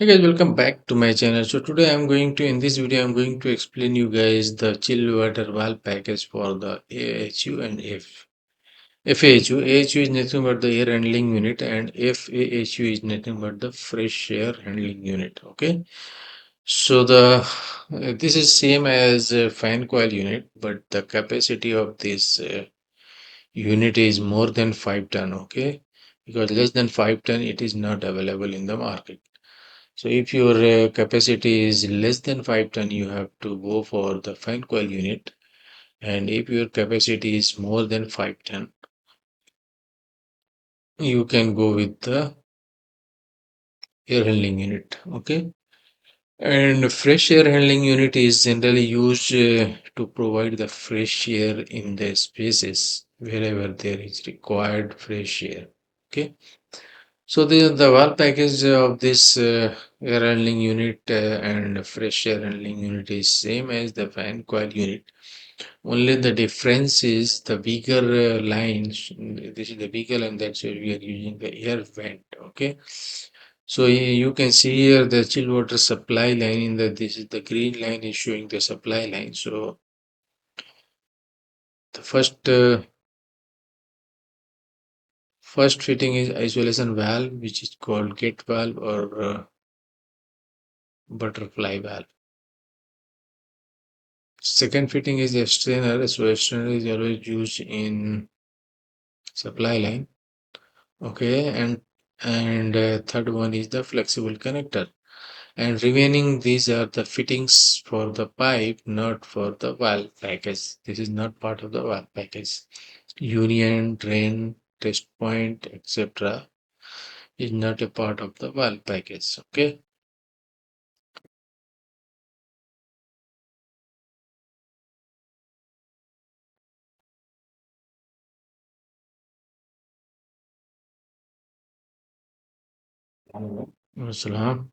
Hey guys, welcome back to my channel. So today in this video I'm going to explain you guys the chill water valve package for the AHU and FAHU. AHU is nothing but the air handling unit and FAHU is nothing but the fresh air handling unit. Okay. So this is same as a fan coil unit, but the capacity of this unit is more than 5 ton. Okay. Because less than 5 ton it is not available in the market. So if your capacity is less than 5 ton, you have to go for the fan coil unit. And if your capacity is more than 5 ton, you can go with the air handling unit. Okay. And fresh air handling unit is generally used to provide the fresh air in the spaces wherever there is required fresh air. Okay. So the wall package of this air handling unit and fresh air handling unit is same as the fan coil unit. Only the difference is the bigger lines. This is the bigger line, that's where we are using the air vent. Okay. So you can see here the chill water supply line in the this is the green line is showing the supply line. So the first fitting is isolation valve, which is called gate valve or butterfly valve. Second fitting is the strainer. So strainer is always used in supply line. Okay, and third one is the flexible connector. And remaining these are the fittings for the pipe, not for the valve package. This is not part of the valve package. Union, drain, test point, etc. is not a part of the valve package. Okay. Assalam.